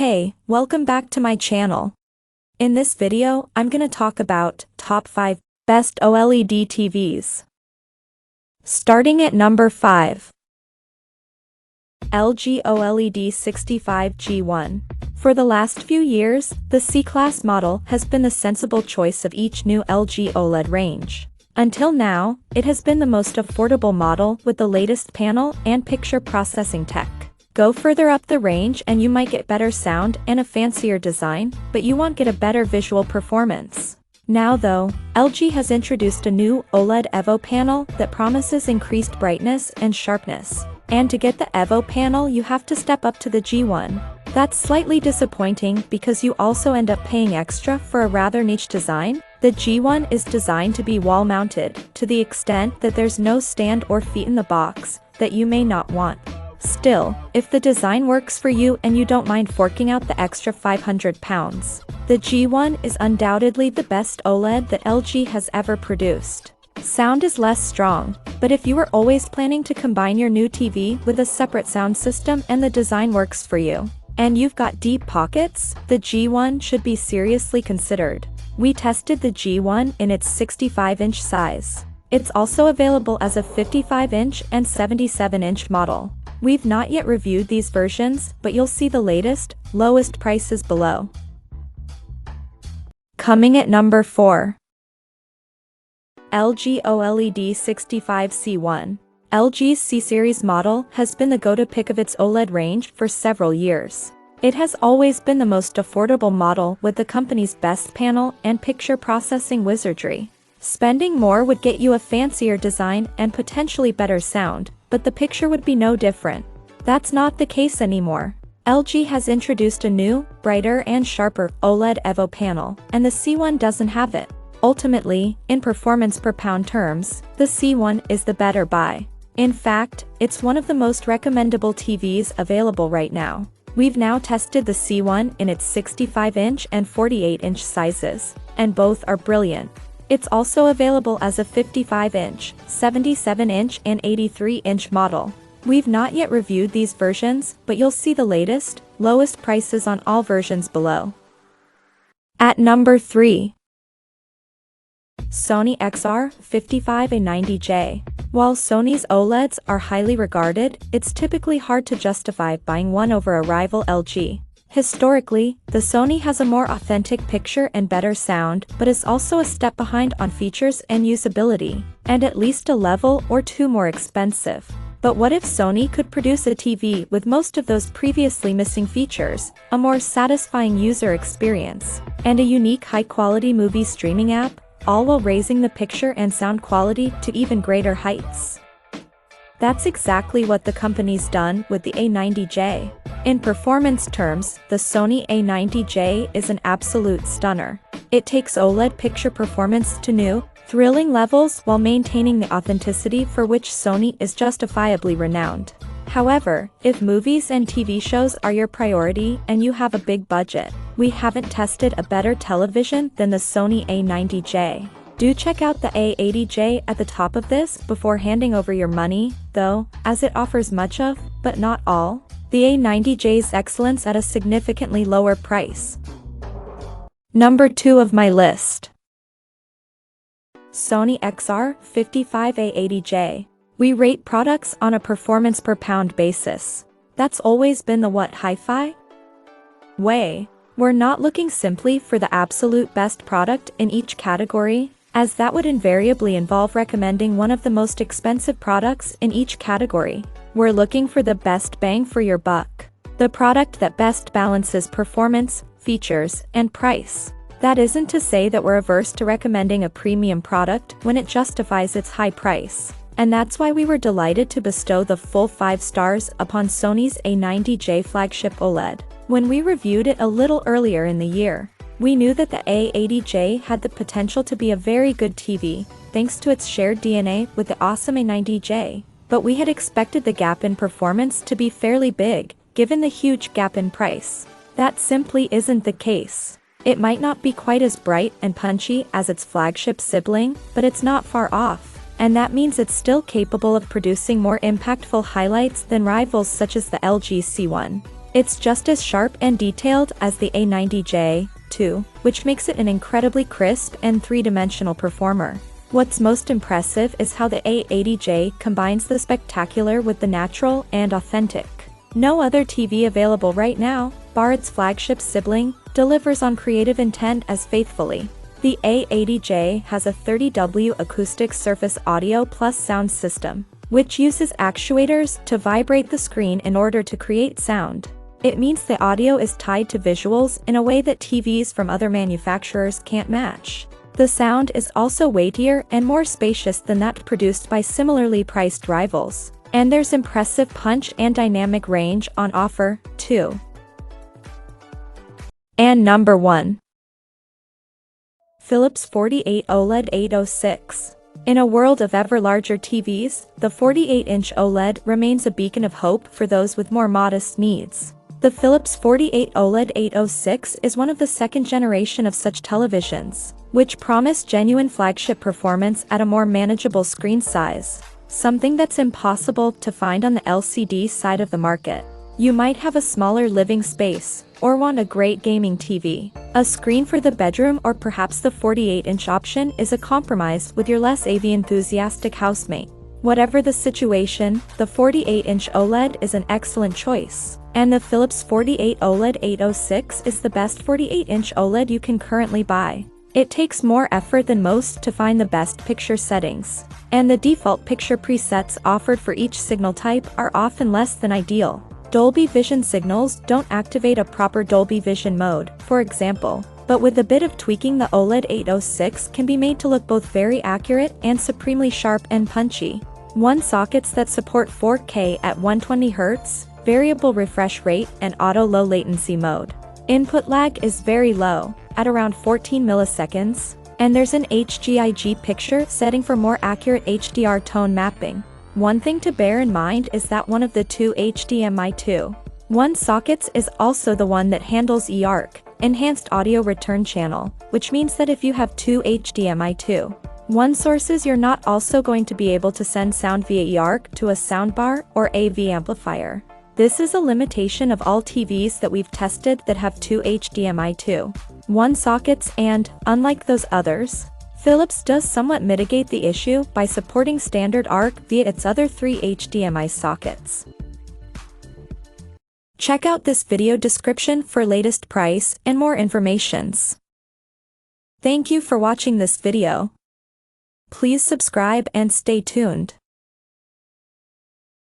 Hey, welcome back to my channel. In this video, I'm gonna talk about top 5 best OLED TVs. Starting at number 5. LG OLED 65G1. For the last few years, the C-Class model has been the sensible choice of each new LG OLED range. Until now, it has been the most affordable model with the latest panel and picture processing tech. Go further up the range and you might get better sound and a fancier design, but you won't get a better visual performance. Now though, LG has introduced a new OLED Evo panel that promises increased brightness and sharpness. And to get the Evo panel you have to step up to the G1. That's slightly disappointing because you also end up paying extra for a rather niche design. The G1 is designed to be wall-mounted, to the extent that there's no stand or feet in the box that you may not want. Still, if the design works for you and you don't mind forking out the extra £500, the G1 is undoubtedly the best OLED that LG has ever produced. Sound is less strong, but if you were always planning to combine your new TV with a separate sound system and the design works for you, and you've got deep pockets, the G1 should be seriously considered. We tested the G1 in its 65-inch size. It's also available as a 55-inch and 77-inch model. We've not yet reviewed these versions, but you'll see the latest, lowest prices below. Coming at number 4. LG OLED 65C1. LG's C-Series model has been the go-to pick of its OLED range for several years. It has always been the most affordable model with the company's best panel and picture processing wizardry. Spending more would get you a fancier design and potentially better sound, but the picture would be no different. That's not the case anymore. LG has introduced a new, brighter and sharper OLED Evo panel, and the C1 doesn't have it. Ultimately, in performance per pound terms, the C1 is the better buy. In fact, it's one of the most recommendable TVs available right now. We've now tested the C1 in its 65-inch and 48-inch sizes, and both are brilliant. It's also available as a 55-inch, 77-inch and 83-inch model. We've not yet reviewed these versions, but you'll see the latest, lowest prices on all versions below. At number 3. Sony XR55A90J. While Sony's OLEDs are highly regarded, it's typically hard to justify buying one over a rival LG. Historically, the Sony has a more authentic picture and better sound, but is also a step behind on features and usability, and at least a level or two more expensive. But what if Sony could produce a TV with most of those previously missing features, a more satisfying user experience, and a unique high-quality movie streaming app, all while raising the picture and sound quality to even greater heights? That's exactly what the company's done with the A90J. In performance terms, the Sony A90J is an absolute stunner. It takes OLED picture performance to new, thrilling levels while maintaining the authenticity for which Sony is justifiably renowned. However, if movies and TV shows are your priority and you have a big budget, we haven't tested a better television than the Sony A90J. Do check out the A80J at the top of this before handing over your money, though, as it offers much of, but not all, the A90J's excellence at a significantly lower price. Number 2 of my list. Sony XR55A80J. We rate products on a performance per pound basis. That's always been the what hi-fi way. We're not looking simply for the absolute best product in each category, as that would invariably involve recommending one of the most expensive products in each category. We're looking for the best bang for your buck. The product that best balances performance, features, and price. That isn't to say that we're averse to recommending a premium product when it justifies its high price. And that's why we were delighted to bestow the full 5 stars upon Sony's A90J flagship OLED. When we reviewed it a little earlier in the year, we knew that the A80J had the potential to be a very good TV, thanks to its shared DNA with the awesome A90J. But we had expected the gap in performance to be fairly big, given the huge gap in price. That simply isn't the case. It might not be quite as bright and punchy as its flagship sibling, but it's not far off. And that means it's still capable of producing more impactful highlights than rivals such as the LG C1. It's just as sharp and detailed as the A90J2, which makes it an incredibly crisp and three-dimensional performer. What's most impressive is how the A80J combines the spectacular with the natural and authentic. No other TV available right now, bar its flagship sibling, delivers on creative intent as faithfully. The A80J has a 30W acoustic surface audio plus sound system, which uses actuators to vibrate the screen in order to create sound. It means the audio is tied to visuals in a way that TVs from other manufacturers can't match. The sound is also weightier and more spacious than that produced by similarly priced rivals. And there's impressive punch and dynamic range on offer, too. And number 1. Philips 48 OLED 806. In a world of ever larger TVs, the 48-inch OLED remains a beacon of hope for those with more modest needs. The Philips 48 OLED 806 is one of the second generation of such televisions, which promise genuine flagship performance at a more manageable screen size, something that's impossible to find on the LCD side of the market. You might have a smaller living space, or want a great gaming TV. A screen for the bedroom or perhaps the 48-inch option is a compromise with your less AV enthusiastic housemate. Whatever the situation, the 48-inch OLED is an excellent choice. And the Philips 48 OLED 806 is the best 48-inch OLED you can currently buy. It takes more effort than most to find the best picture settings, and the default picture presets offered for each signal type are often less than ideal. Dolby Vision signals don't activate a proper Dolby Vision mode, for example, but with a bit of tweaking the OLED 806 can be made to look both very accurate and supremely sharp and punchy. One sockets that support 4K at 120Hz, variable refresh rate and auto low latency mode. Input lag is very low, at around 14 milliseconds, and there's an HGIG picture setting for more accurate HDR tone mapping. One thing to bear in mind is that one of the two HDMI 2.1 sockets is also the one that handles eARC, Enhanced Audio Return Channel, which means that if you have two HDMI 2.1 sources, you're not also going to be able to send sound via eARC to a soundbar or AV amplifier. This is a limitation of all TVs that we've tested that have two HDMI 2.1 sockets and, unlike those others, Philips does somewhat mitigate the issue by supporting standard ARC via its other three HDMI sockets. Check out this video description for latest price and more informations. Thank you for watching this video. Please subscribe and stay tuned.